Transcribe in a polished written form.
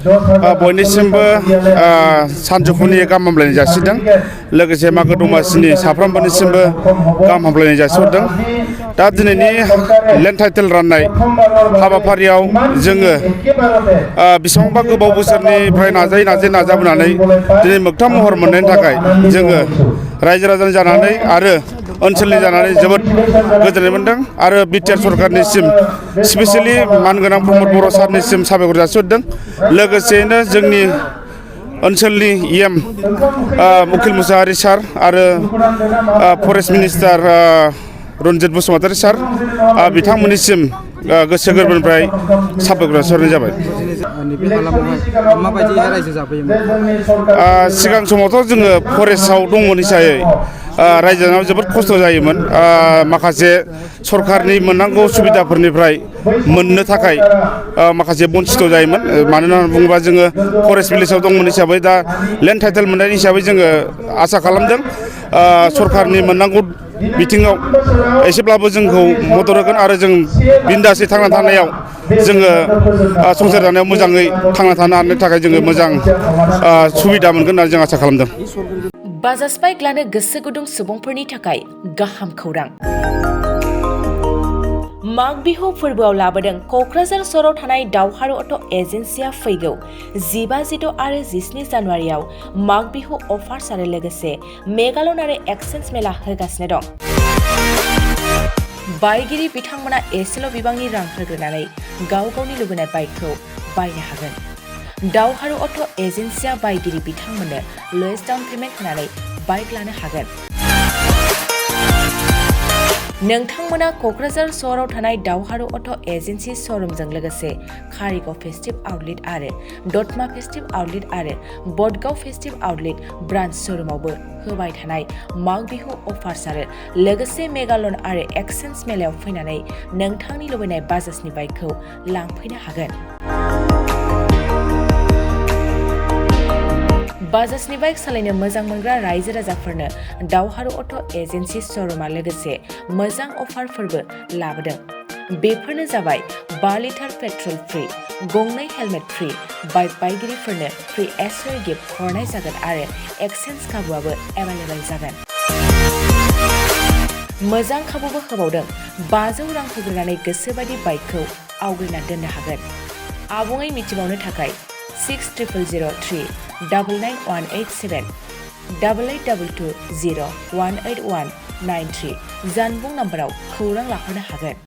बयनिसिमबो सानजौफुनि गाहाम हामलायनाय जासिदों लोगोसे मागो दमासिनि साफ्रोमबोनिसिमबो गाहाम हामलायनाय जासिहरदों। दा दिनैनि लेन्ड टाइटेल राननाय हाबाफारियाव जोङो बेसेबांबा गोबाव बोसोरनिफ्राय नाजाबोनानै दिनै मोगथां महर मोननायनि थाखाय जोङो रायजो राजानि जानानै आरो ओनसोलनि जानानै जोबोद गोजोननाय मोनदों आरो बिटिआर सरकारनिसिम स्पेसियेलि मानगोनां प्रमद बर' सारनिसिम साबायखर जासिहरदों। लोगोसेयैनो जोंनि ओनसोलनि इएम उखिल मुसाहारि सार आरो फरेस्ट मिनिस्टार रन्जित बसुमतारी सार बिथांमोननिसिम गोसो गोरबोनिफ्राय साबायखर जासिहरनाय जाबाय। सिगां समावथ' जोङो फरेस्टआव दंमोन हिसाबै रायजो जानायाव जोबोद खस्थ' जायोमोन। माखासे सरकारनि मोननांगौ सुबिदाफोरनिफ्राय मोननो थाखाय माखासे बन्सित' जायोमोन। मानो होननानै बुङोबा जोङो फरेस्ट भिलेजाव दंमोन हिसाबै दा लेन्ड टाइटेल मोननायनि हिसाबै जोङो आसा खालामदों सरकारनि मोननांगौ बिथिङाव एसेब्लाबो जोंखौ मदद होगोन आरो जों बिन्दासै थांना थानायाव जोङो संसार जानायाव मोजाङै थांना थानो हानो थाखाय जोङो मोजां सुबिदा मोनगोन होननानै जों आसा खालामदों। बाजाज बाइक लानो गोसो गुदुं सुबुंफोरनि थाखाय गाहाम खौरां। माग बिहु फोरबोआव लाबोदों क'क्राझार सहराव थानाय दावहारु अट' एजेन्सिया फैगौ 15, 16 आरो 17 जानुवारियाव माग बिहु अफार्स आरो लोगोसे मेगालन आरो एक्सचेन्ज मेला होगासिनो दं। बायगिरि बिथांमोना एसेल' बिबांनि रां होग्रोनानै गाव गावनि लुबैनाय बाइकखौ बायनो हागोन। दावहारु अट' एजेन्सिया बायगिरि बिथांमोननो लवेस्ट डाउन पेमेन्ट होनानै बाइक लानो हागोन। नोंथांमोना क'क्राझार सहराव थानाय दावहारु अट' एजेन्सि श'रुमजों लोगोसे कारिगाव फेस्टिभ आउटलेट आरो दतमा फेस्टिभ आउटलेट आरो बडगाव फेस्टिभ आउटलेट ब्रान्च श'रुमावबो होबाय थानाय माग बिहु अफार्स आरो लोगोसे मेगालन आरो एक्सचेन्ज मेलायाव फैनानै नोंथांनि लुबैनाय बाजाजनि बाइकखौ लांफैनो हागोन। बाजाजनि बाइक सालायनो मोजां मोनग्रा रायजो राजाफोरनो दावहारु अट' एजेन्सि श'रुमा लोगोसे मोजां अफारफोरबो लाबोदों। बेफोरनो जाबाय 5 लिटार पेट्रल फ्रि, गंनै हेलमेट फ्रि, बाइक बायगिरिफोरनो फ्रि एसरी गिफ्ट हरनाय जागोन आरो एक्सचेन्ज खाबुआबो एभेलेबेल जागोन। मोजां खाबुबो होबावदों 500 रां होग्रोनानै गोसोबायदि बाइकखौ आवग्रिना दोननो हागोन। आबुङै मिथिबावनो थाखाय 600003 99187 8822 01819 93 जानबुं नाम्बाराव खौरां लाहरनो हागोन।